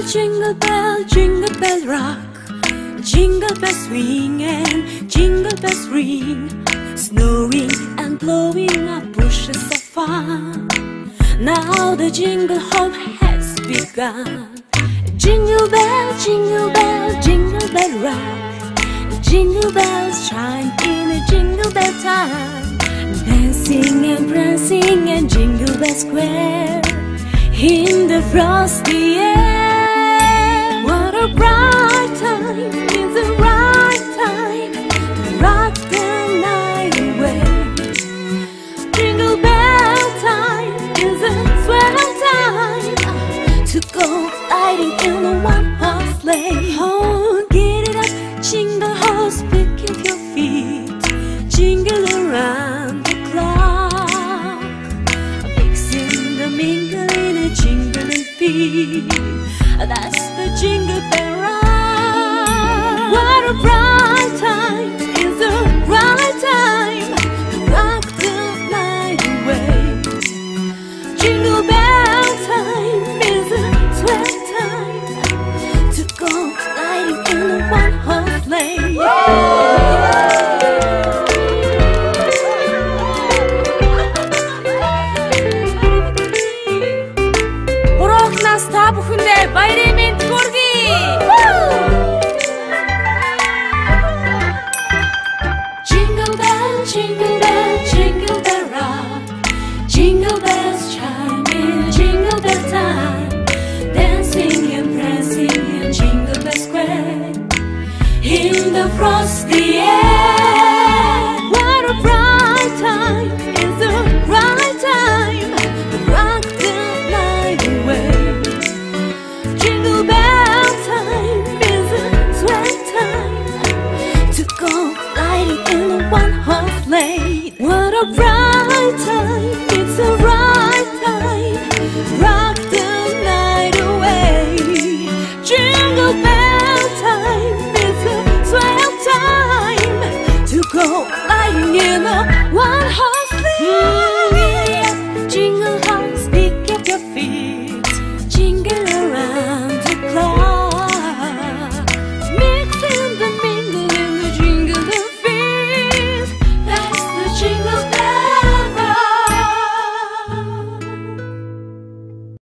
jingle bell rock. Jingle bells swing and jingle bells ring, snowing and blowing up bushes of fun. Now the jingle hop has begun. Jingle bell, jingle bell, jingle bell rock. Jingle bells chime in a jingle bell time, dancing and prancing and Jingle Bell Square in the frosty air. What a bright time, it's the right time to rock the night away. Jingle bell time is a swell time to go riding in a one-horse sleigh. Oh, get it up, jingle horse, pick up your feet, jingle around the clock, mixing the mingle in a jingling beat. That's the jingle bell ride. What a bright time, it's the right time to rock the night away. Jingle bell time is a swell time to go riding in a one-horse sleigh. Урок нас та бүхэндээ баярын мэнд хүргэе. Jingle bell, jingle bell, jingle bell rock. Jingle bells chime in jingle bell time, dancing and prancing in Jingle Bell Square in the frosty air. What a bright time, it's the right time to rock the night away. Jingle bell time is a swell time to go riding in a one-horse sleigh. What a bright time, it's the right time, rock the night away. Jingle bell time is a swell time to go riding in a one-horse